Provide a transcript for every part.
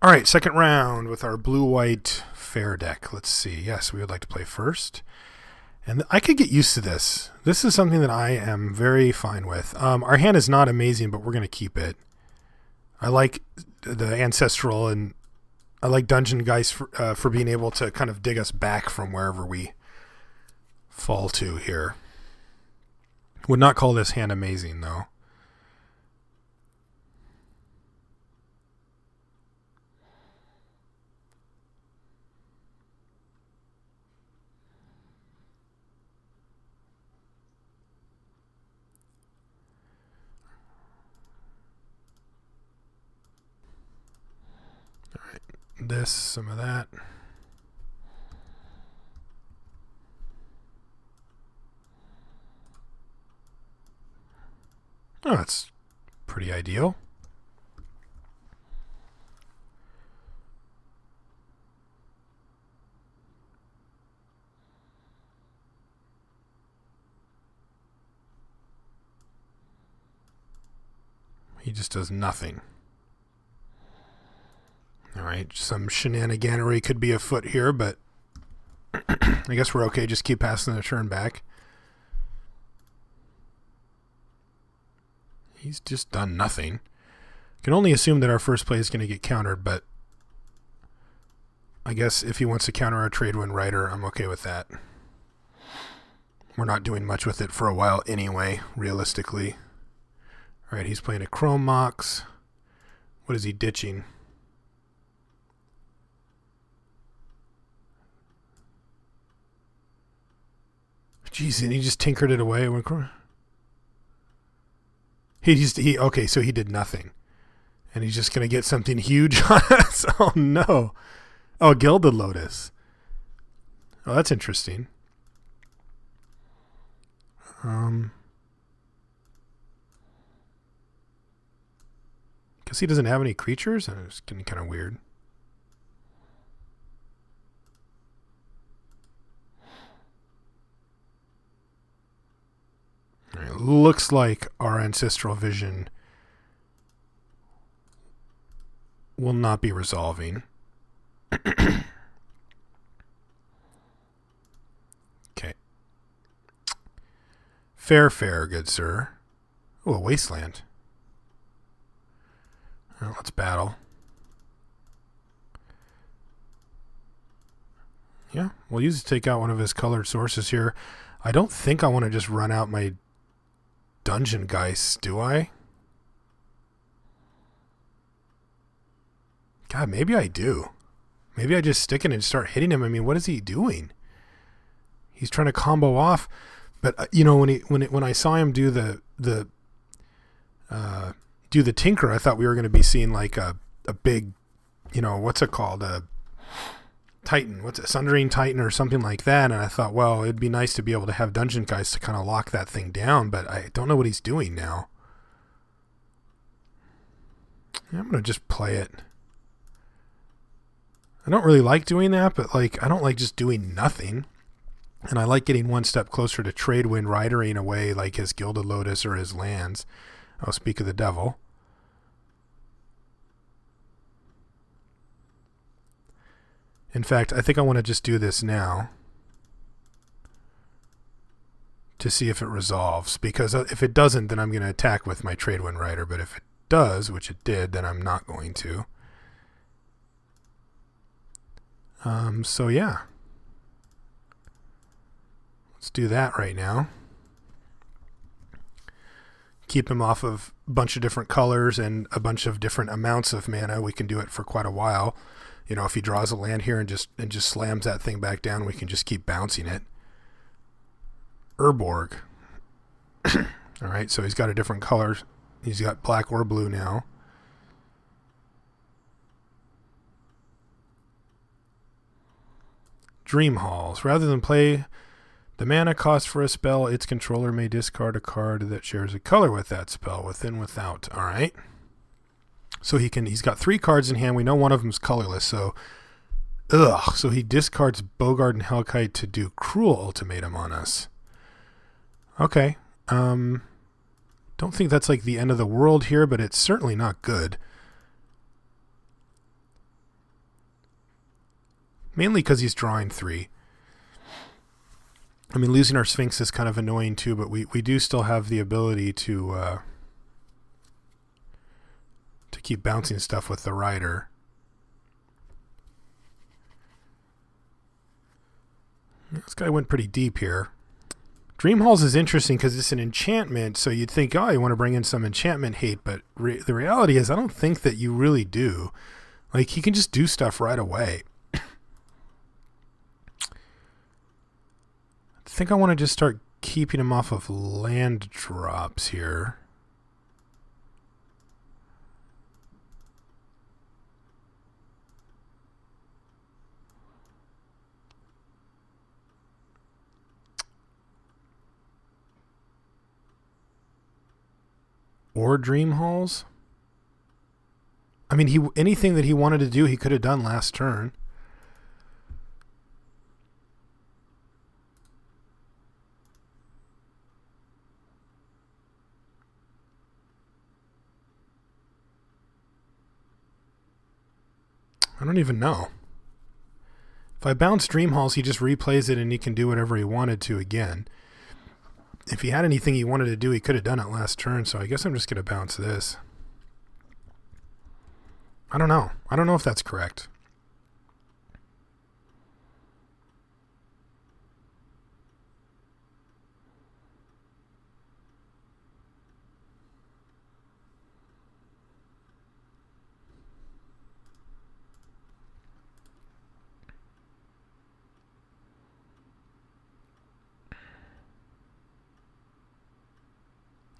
All right, second round with our blue-white fair deck. Let's see. Yes, we would like to play first. And I could get used to this. This is something that I am very fine with. Our hand is not amazing, but we're going to keep it. I like the ancestral, and I like dungeon guys for being able to kind of dig us back from wherever we fall to here. Would not call this hand amazing, though. This, some of that. Oh, that's pretty ideal. He just does nothing. All right, some shenaniganery could be afoot here, but I guess we're okay. Just keep passing the turn back. He's just done nothing. Can only assume that our first play is going to get countered, but I guess if he wants to counter our Tradewind Rider, I'm okay with that. We're not doing much with it for a while anyway, realistically. All right, he's playing a Chrome Mox. What is he ditching? Jeez, and he just tinkered it away. Okay, so he did nothing. And he's just going to get something huge on us. Oh, no. Oh, Gilded Lotus. Oh, that's interesting. Guess he doesn't have any creatures? And it's getting kind of weird. It looks like our Ancestral Vision will not be resolving. Okay. Fair, good sir. Oh, a Wasteland. Well, let's battle. Yeah, we'll use it to take out one of his colored sources here. I don't think I want to just run out my Dungeon Geist, do I? God, maybe I do. Maybe I just stick it and start hitting him. I mean, what is he doing? He's trying to combo off, but you know, when I saw him do the Tinker, I thought we were going to be seeing like a big, you know, what's it called, a Titan, what's it, Sundering Titan or something like that. And I thought, well, it'd be nice to be able to have Dungeon Guys to kind of lock that thing down, but I don't know what he's doing now. I'm going to just play it. I don't really like doing that, but like I don't like just doing nothing. And I like getting one step closer to Tradewind Ridering away like his Gilded Lotus or his lands. I'll speak of the devil. In fact, I think I want to just do this now to see if it resolves. Because if it doesn't, then I'm going to attack with my Tradewind Rider. But if it does, which it did, then I'm not going to. So yeah. Let's do that right now. Keep him off of a bunch of different colors and a bunch of different amounts of mana. We can do it for quite a while. You know, if he draws a land here and just slams that thing back down, we can just keep bouncing it. Urborg. All right, so he's got a different color. He's got black or blue now. Dream Halls. Rather than play the mana cost for a spell, its controller may discard a card that shares a color with that spell, within, without. All right. So he's got 3 cards in hand. We know one of them's colorless. So he discards Bogard and Hellkite to do Cruel Ultimatum on us. Okay. Don't think that's like the end of the world here, but it's certainly not good. mainly because he's drawing 3. I mean, losing our Sphinx is kind of annoying too, but we do still have the ability to keep bouncing stuff with the Rider. This guy went pretty deep here. Dream Halls is interesting because it's an enchantment, so you'd think, oh, you want to bring in some enchantment hate, but the reality is I don't think that you really do. Like, he can just do stuff right away. I think I want to just start keeping him off of land drops here. Or Dream Halls. I mean, anything that he wanted to do, he could have done last turn. I don't even know. If I bounce Dream Halls, he just replays it and he can do whatever he wanted to again. If he had anything he wanted to do, he could have done it last turn, so I guess I'm just going to bounce this. I don't know. I don't know if that's correct.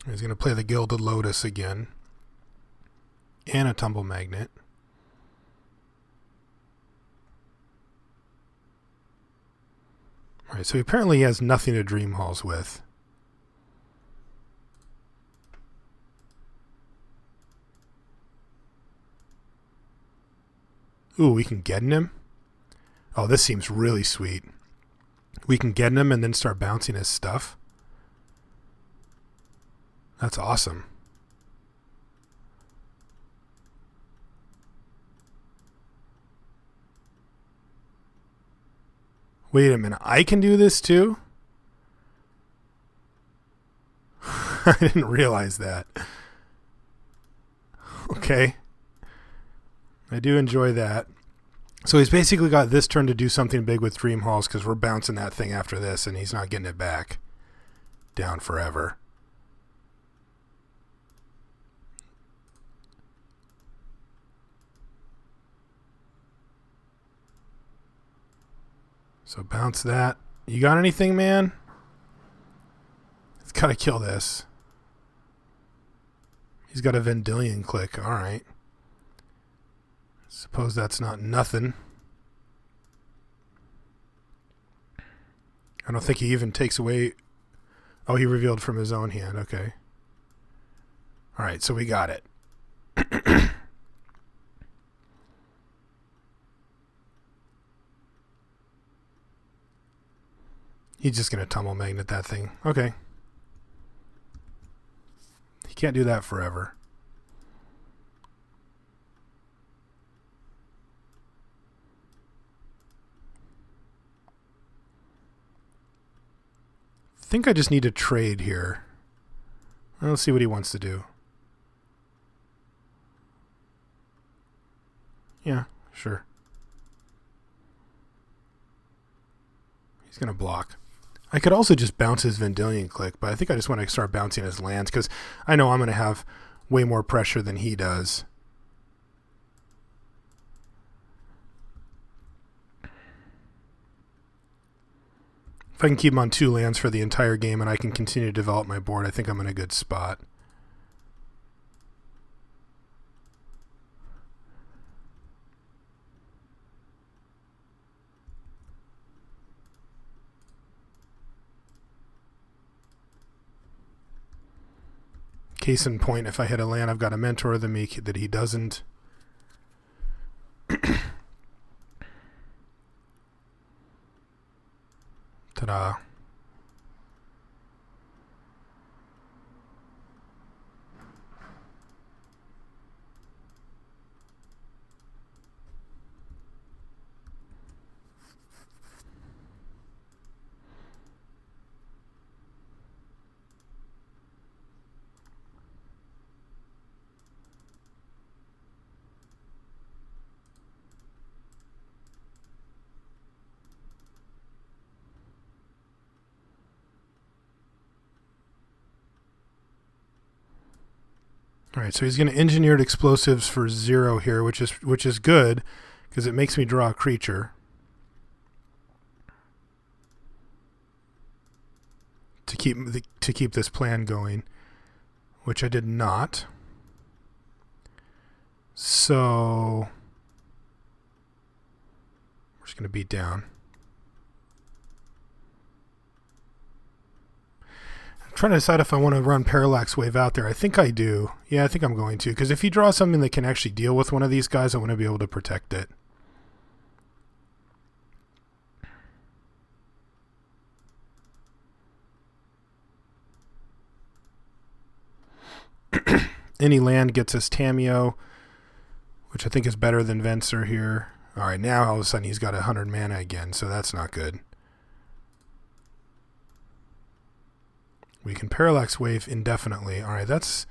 He's going to play the Gilded Lotus again. And a Tumble Magnet. Alright, so he apparently has nothing to Dream Halls with. Ooh, we can get in him? Oh, this seems really sweet. We can get in him and then start bouncing his stuff. That's awesome. Wait a minute, I can do this too? I didn't realize that. Okay. I do enjoy that. So he's basically got this turn to do something big with Dream Halls because we're bouncing that thing after this and he's not getting it back down forever. So bounce that. You got anything, man? It's got to kill this. He's got a Vendilion click. All right. Suppose that's not nothing. I don't think he even takes away... Oh, he revealed from his own hand. Okay. All right, so we got it. He's just going to Tumble Magnet that thing. Okay. He can't do that forever. I think I just need to trade here. Let's see what he wants to do. Yeah, sure. He's going to block. I could also just bounce his Vendilion click, but I think I just want to start bouncing his lands because I know I'm going to have way more pressure than he does. If I can keep him on 2 lands for the entire game and I can continue to develop my board, I think I'm in a good spot. Case in point, if I hit a land, I've got a Mentor that he doesn't. Ta-da. All right, so he's going to engineered explosives for 0 here, which is good because it makes me draw a creature to keep this plan going, which I did not. So we're just going to beat down. I'm trying to decide if I want to run Parallax Wave out there. I think I do. Yeah, I think I'm going to, because if he draws something that can actually deal with one of these guys, I want to be able to protect it. Any land gets us Tamiyo, which I think is better than Venser here. All right, now all of a sudden he's got 100 mana again, so that's not good. We can Parallax Wave indefinitely. All right, that's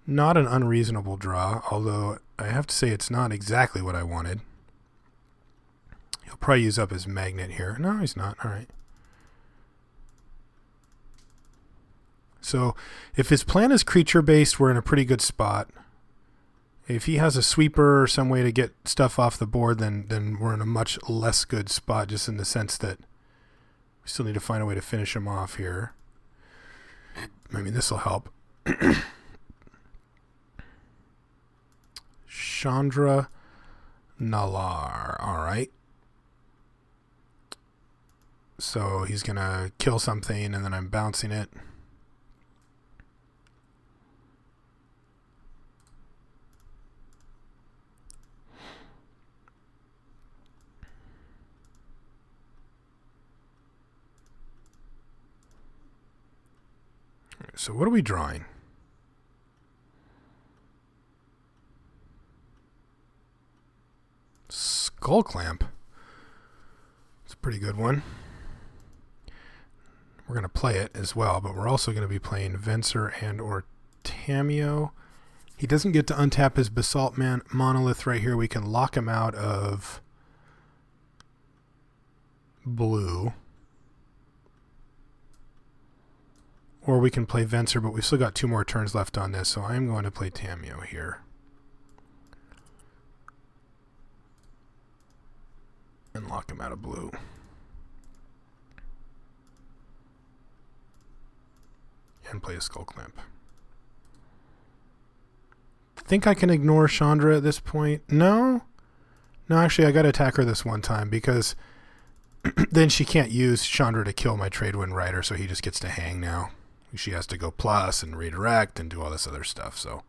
not an unreasonable draw, although I have to say it's not exactly what I wanted. He'll probably use up his magnet here. No, he's not. All right. So if his plan is creature-based, we're in a pretty good spot. If he has a sweeper or some way to get stuff off the board, then we're in a much less good spot, just in the sense that we still need to find a way to finish him off here. I mean, this will help. Chandra Nalar. All right. So he's going to kill something, and then I'm bouncing it. So what are we drawing? Skull Clamp. It's a pretty good one. We're going to play it as well, but we're also going to be playing Venser and or Tamiyo. He doesn't get to untap his Basalt Monolith right here. We can lock him out of blue. Or we can play Venser, but we've still got 2 more turns left on this, so I'm going to play Tamiyo here. And lock him out of blue. And play a Skull Clamp. Think I can ignore Chandra at this point? No? No, actually, I got to attack her this one time, because then she can't use Chandra to kill my Tradewind Rider, so he just gets to hang now. She has to go plus and redirect and do all this other stuff. So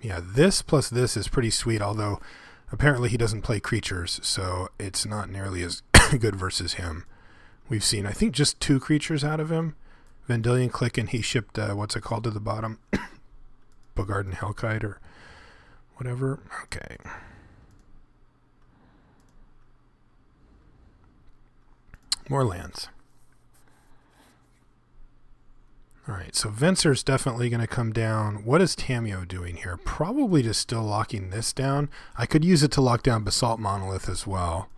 yeah, this plus this is pretty sweet, although apparently he doesn't play creatures, so it's not nearly as good versus him. We've seen, I think, just 2 creatures out of him. Vendilion Click, and he shipped, what's it called to the bottom? Bogarden Hellkite or whatever. Okay. More lands. All right, so Venser's definitely going to come down. What is Tamiyo doing here? Probably just still locking this down. I could use it to lock down Basalt Monolith as well.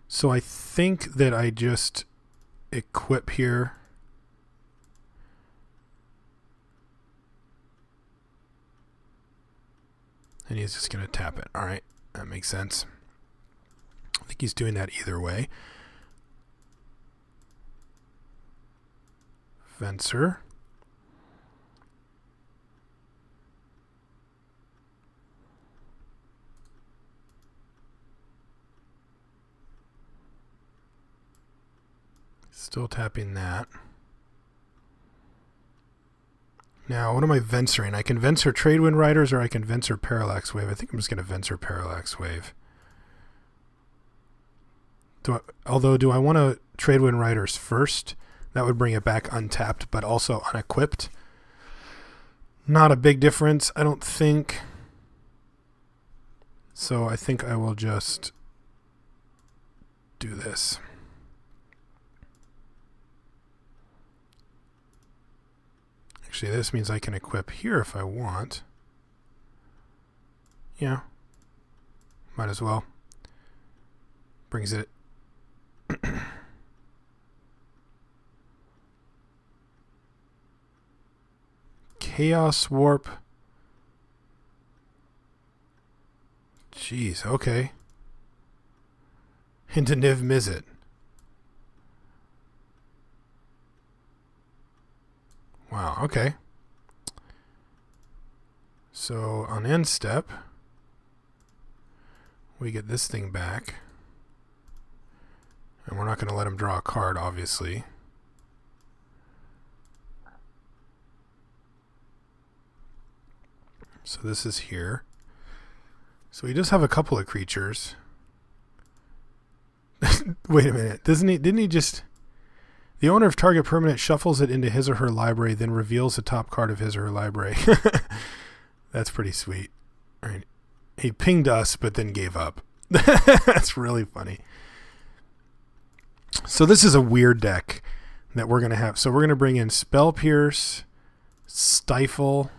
So I think that I just equip here. And he's just going to tap it. All right, that makes sense. I think he's doing that either way. Venser. Still tapping that. Now, what am I Vensering? I can Venser Tradewind Riders, or I can Venser Parallax Wave. I think I'm just going to Venser Parallax Wave. Although, do I want to Tradewind Riders first? That would bring it back untapped, but also unequipped. Not a big difference, I don't think. So I think I will just do this. Actually, this means I can equip here if I want. Yeah. Might as well. Brings it. Chaos Warp. Jeez, okay. Into Niv Mizzet. Wow, okay. So on end step, we get this thing back. And we're not going to let him draw a card, obviously. So this is here. So he does have a couple of creatures. Wait a minute. Didn't he just... The owner of target permanent shuffles it into his or her library, then reveals the top card of his or her library. That's pretty sweet. All right. He pinged us, but then gave up. That's really funny. So this is a weird deck that we're going to have. So we're going to bring in Spell Pierce, Stifle,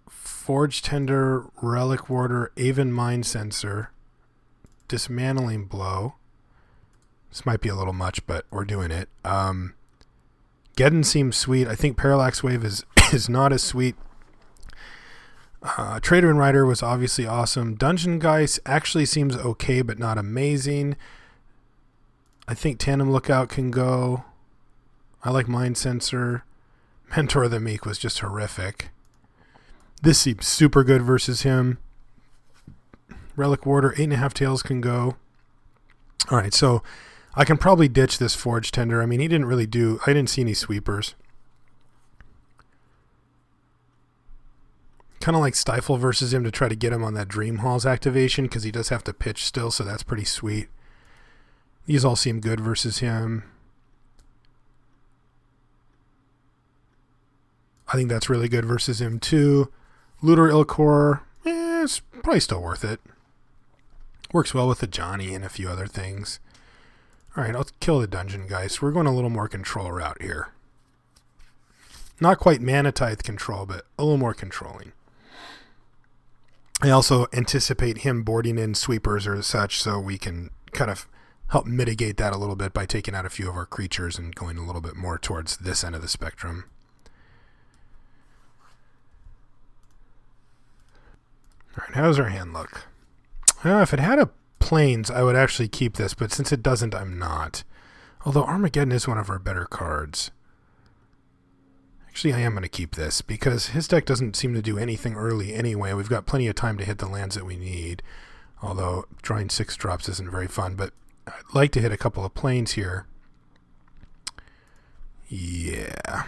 Forge Tender, Relic Warder, Aven Mind Sensor, Dismantling Blow. This might be a little much, but we're doing it. Geddon seems sweet. I think Parallax Wave is not as sweet. Trader and Rider was obviously awesome. Dungeon Geist actually seems okay, but not amazing. I think Tandem Lookout can go. I like Mind Sensor. Mentor of the Meek was just horrific. This seems super good versus him. Relic Warder, 8.5 Tails can go. All right, so I can probably ditch this Forge Tender. I mean, he didn't really do... I didn't see any sweepers. Kind of like Stifle versus him to try to get him on that Dream Halls activation, because he does have to pitch still, so that's pretty sweet. These all seem good versus him. I think that's really good versus him too. Looter Ilkor, it's probably still worth it. Works well with the Johnny and a few other things. Alright, I'll kill the Dungeon Geist. We're going a little more control route here. Not quite Mana Tithe control, but a little more controlling. I also anticipate him boarding in sweepers or such, so we can kind of help mitigate that a little bit by taking out a few of our creatures and going a little bit more towards this end of the spectrum. Alright, how does our hand look? If it had a Plains, I would actually keep this, but since it doesn't, I'm not. Although Armageddon is one of our better cards. Actually, I am going to keep this, because his deck doesn't seem to do anything early anyway. We've got plenty of time to hit the lands that we need. Although drawing 6 drops isn't very fun, but I'd like to hit a couple of Plains here. Yeah.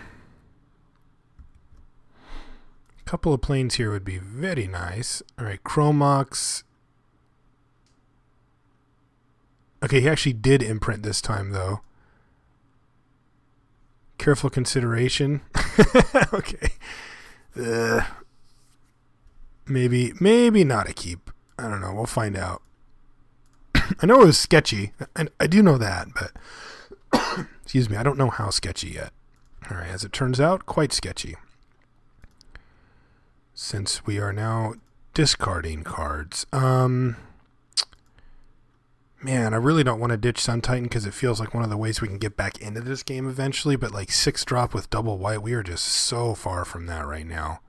A couple of Plains here would be very nice. Alright, Chromox. Okay, he actually did imprint this time, though. Careful Consideration. Okay. Maybe not a keep. I don't know. We'll find out. I know it was sketchy. I do know that, but excuse me, I don't know how sketchy yet. All right, as it turns out, quite sketchy. Since we are now discarding cards. Man, I really don't want to ditch Sun Titan because it feels like one of the ways we can get back into this game eventually, but like 6 drop with double white, we are just so far from that right now.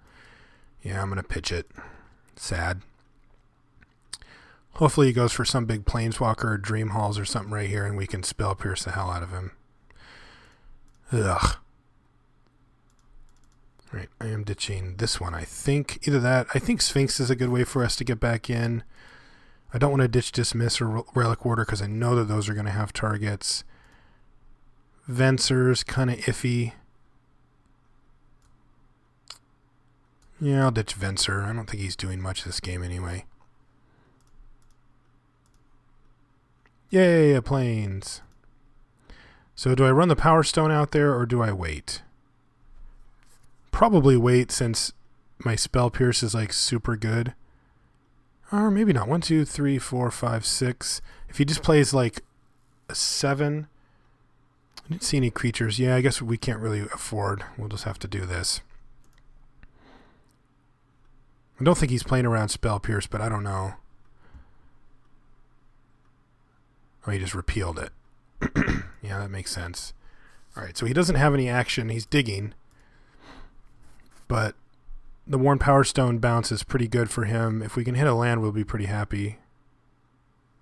Yeah, I'm going to pitch it. Sad. Hopefully he goes for some big Planeswalker or Dream Halls or something right here and we can Spell Pierce the hell out of him. Ugh. Right, I am ditching this one, I think. Either that, I think Sphinx is a good way for us to get back in. I don't want to ditch Dismiss or Relic Warder because I know that those are going to have targets. Venser's kind of iffy. Yeah, I'll ditch Venser. I don't think he's doing much this game anyway. Yay, Plains. So do I run the Power Stone out there or do I wait? Probably wait since my Spell Pierce is like super good. Or maybe not. 1, 2, 3, 4, 5, 6. If he just plays like a 7. I didn't see any creatures. Yeah, I guess we can't really afford. We'll just have to do this. I don't think he's playing around Spell Pierce, but I don't know. Oh, he just repealed it. Yeah, that makes sense. All right, so he doesn't have any action. He's digging. But the Worn Power Stone bounce is pretty good for him. If we can hit a land, we'll be pretty happy.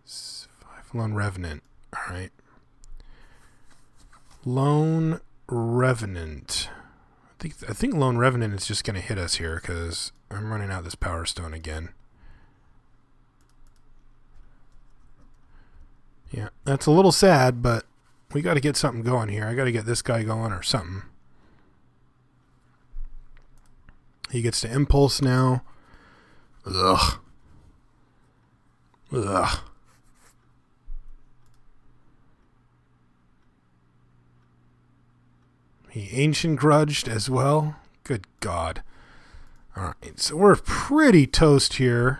5 Lone Revenant. All right. Lone Revenant. I think Lone Revenant is just going to hit us here because I'm running out this Power Stone again. Yeah, that's a little sad, but we got to get something going here. I got to get this guy going or something. He gets to Impulse now. Ugh. Ugh. He Ancient Grudged as well. Good God. Alright, so we're pretty toast here.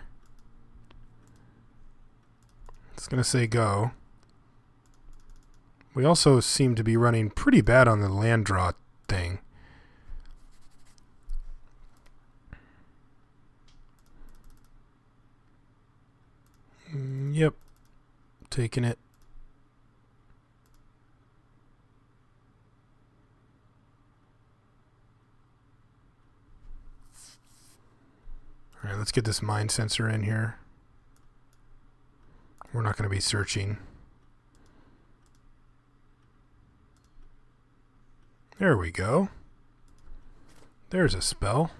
It's going to say go. We also seem to be running pretty bad on the land draw thing. Yep. Taking it. All right, let's get this mind sensor in here. We're not going to be searching. There we go. There's a spell.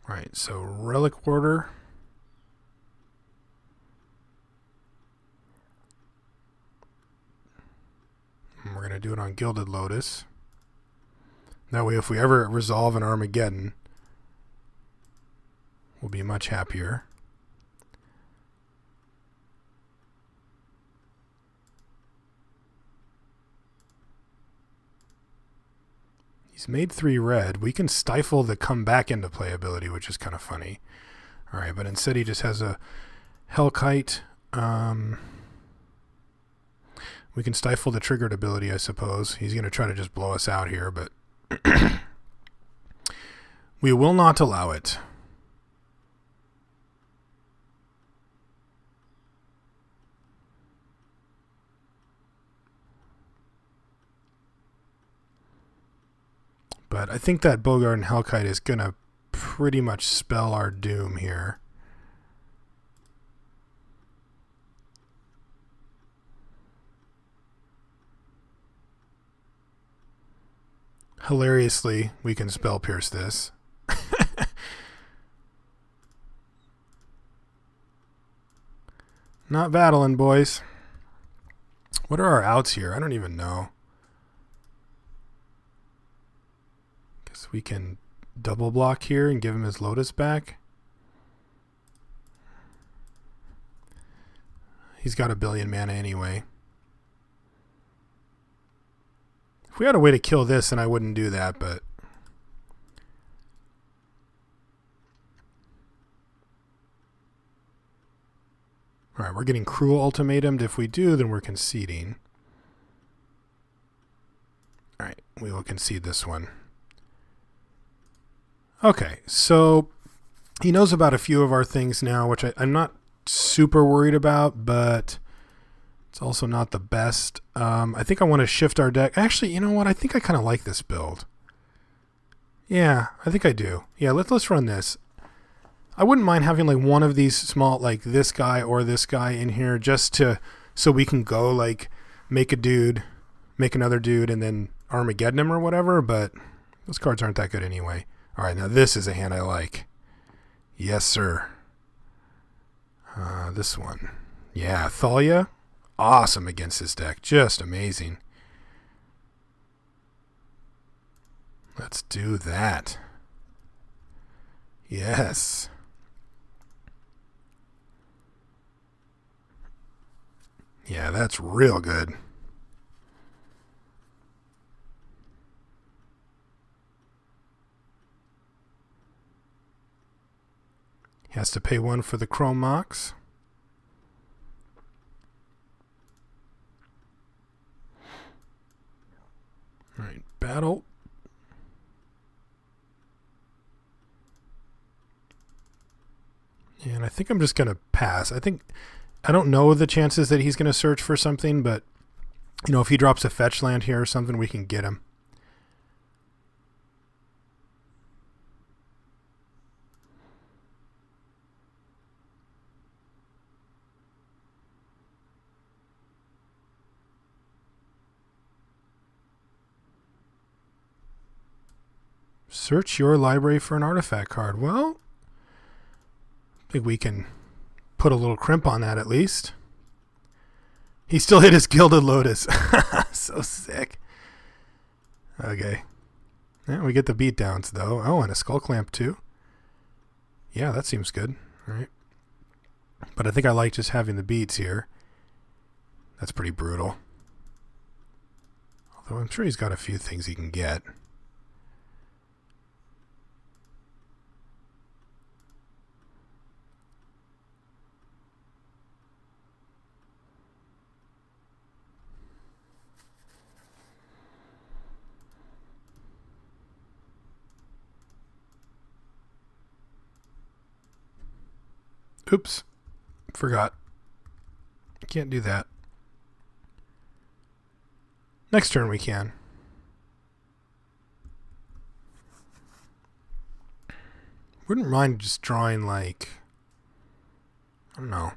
All right, so Relic Warder. And we're going to do it on Gilded Lotus. That way, if we ever resolve an Armageddon, we'll be much happier. He's made 3 red. We can stifle the come back into playability, which is kind of funny. All right, but instead he just has a Hellkite. We can stifle the triggered ability, I suppose. He's going to try to just blow us out here, but we will not allow it. But I think that Bogart and Hellkite is going to pretty much spell our doom here. Hilariously, we can spell pierce this. Not battling, boys. What are our outs here? I don't even know. Guess we can double block here and give him his Lotus back. He's got 1 billion mana anyway. If we had a way to kill this, then I wouldn't do that, but... Alright, we're getting Cruel Ultimatumed. If we do, then we're conceding. Alright, we will concede this one. Okay, so he knows about a few of our things now, which I'm not super worried about, but it's also not the best. I think I want to shift our deck. Actually, you know what? I think I kind of like this build. Yeah, I think I do. Yeah, let's run this. I wouldn't mind having like one of these small, like this guy or this guy in here just to, so we can go like make a dude, make another dude, and then Armageddon him or whatever, but those cards aren't that good anyway. All right, now this is a hand I like. Yes, sir. This one. Yeah, Thalia. Awesome against this deck. Just amazing. Let's do that. Yes. Yeah, that's real good. He has to pay 1 for the Chrome Mox. All right, battle. And I think I'm just going to pass. I don't know the chances that he's going to search for something, but, you know, if he drops a fetch land here or something, we can get him. Search your library for an artifact card. Well, I think we can put a little crimp on that at least. He still hit his Gilded Lotus. So sick. Okay. Yeah, we get the beatdowns though. Oh, and a Skull Clamp too. Yeah, that seems good. All right. But I think I like just having the beats here. That's pretty brutal. Although I'm sure he's got a few things he can get. Oops. Forgot. Can't do that. Next turn we can. Wouldn't mind just drawing like, I don't know,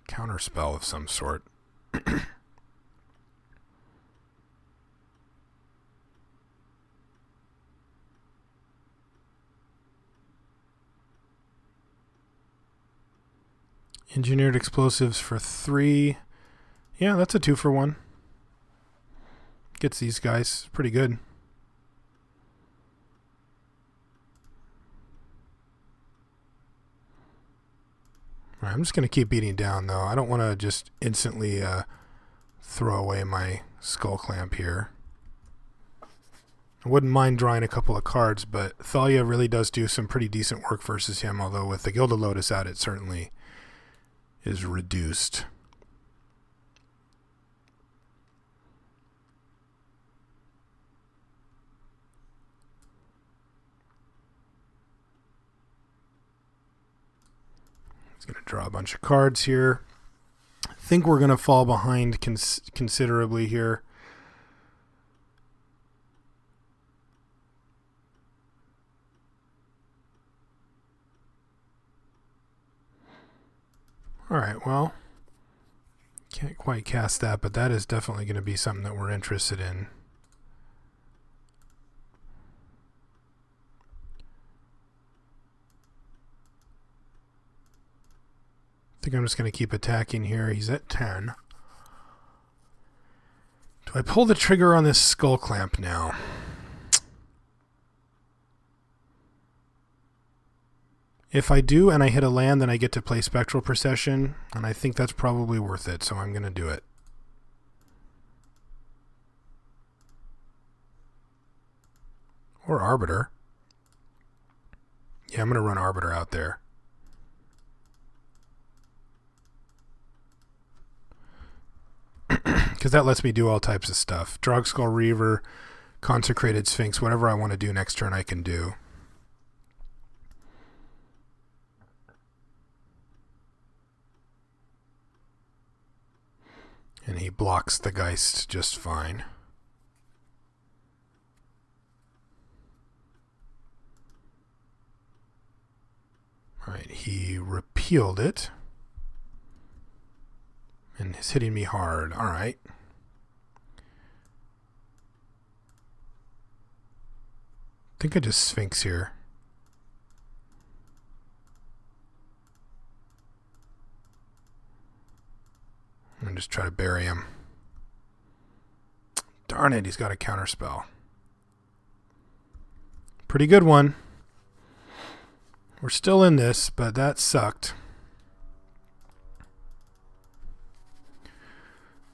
counterspell of some sort. Engineered explosives for 3. Yeah, that's a 2-for-1. Gets these guys pretty good. All right, I'm just going to keep beating down, though. I don't want to just instantly throw away my Skull Clamp here. I wouldn't mind drawing a couple of cards, but Thalia really does do some pretty decent work versus him, although with the Gilded Lotus out, it certainly is reduced. He's going to draw a bunch of cards here. I think we're going to fall behind considerably here. All right, well, can't quite cast that, but that is definitely going to be something that we're interested in. I think I'm just going to keep attacking here. He's at 10. Do I pull the trigger on this Skull Clamp now? If I do and I hit a land, then I get to play Spectral Procession, and I think that's probably worth it, so I'm going to do it. Or Arbiter. Yeah, I'm going to run Arbiter out there. Because that lets me do all types of stuff. Drogskull Reaver, Consecrated Sphinx, whatever I want to do next turn I can do. And he blocks the Geist just fine. Alright, he repealed it. And is hitting me hard. Alright. I think I just Sphinx here. And just try to bury him. Darn it, he's got a counterspell. Pretty good one. We're still in this, but that sucked.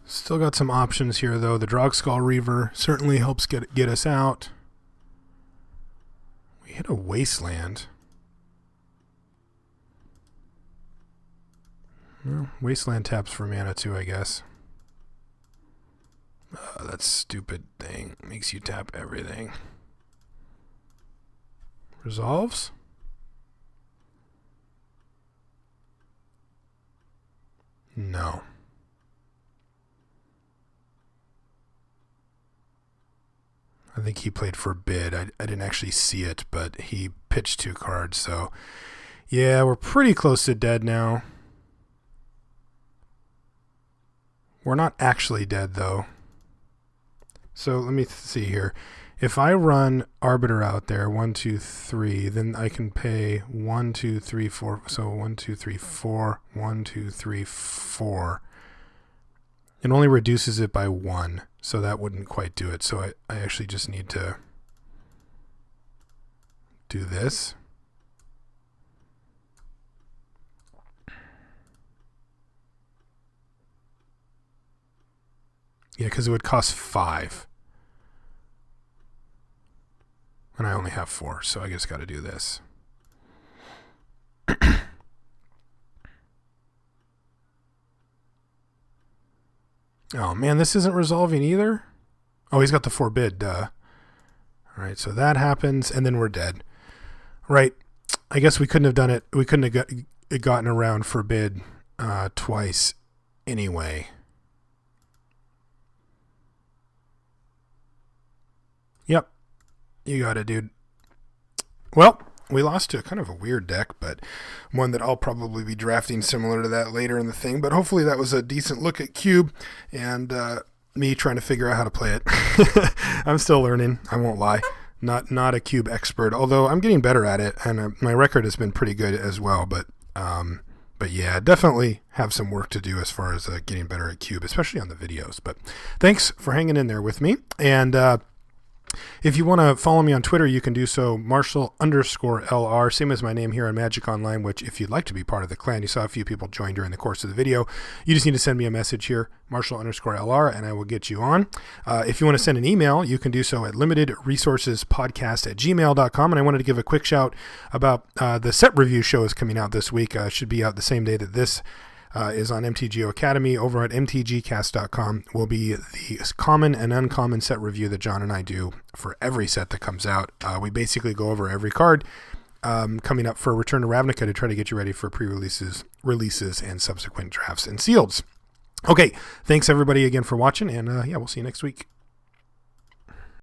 Still got some options here, though. The Drogskull Reaver certainly helps get us out. We hit a Wasteland. Well, Wasteland taps for mana too, I guess. That stupid thing makes you tap everything. Resolves. No. I think he played Forbid. I didn't actually see it, but he pitched 2 cards. So, yeah, we're pretty close to dead now. We're not actually dead, though. So let me see here. If I run Arbiter out there, 1, 2, 3, then I can pay 1, 2, 3, 4. So 1, 2, 3, 4. 1, 2, 3, 4. It only reduces it by 1, so that wouldn't quite do it. So I actually just need to do this. Yeah, because it would cost 5. And I only have 4, so I just got to do this. Oh, man, this isn't resolving either. Oh, he's got the Forbid, duh. All right, so that happens, and then we're dead. Right. I guess we couldn't have done it. We couldn't have gotten around Forbid twice anyway. Yep. You got it, dude. Well, we lost to kind of a weird deck, but one that I'll probably be drafting similar to that later in the thing. But hopefully that was a decent look at Cube and me trying to figure out how to play it. I'm still learning. I won't lie. Not a Cube expert, although I'm getting better at it, and my record has been pretty good as well. But yeah, definitely have some work to do as far as getting better at Cube, especially on the videos. But thanks for hanging in there with me. And if you want to follow me on Twitter, you can do so, Marshall_LR, same as my name here on Magic Online, which if you'd like to be part of the clan, you saw a few people join during the course of the video. You just need to send me a message here, Marshall_LR, and I will get you on. If you want to send an email, you can do so at limitedresourcespodcast@gmail.com. And I wanted to give a quick shout about the set review show is coming out this week. Should be out the same day that this is on MTGO Academy. Over at mtgcast.com will be the common and uncommon set review that John and I do for every set that comes out. We basically go over every card coming up for Return to Ravnica to try to get you ready for pre-releases, releases, and subsequent drafts and sealeds. Okay, thanks everybody again for watching, and yeah, we'll see you next week.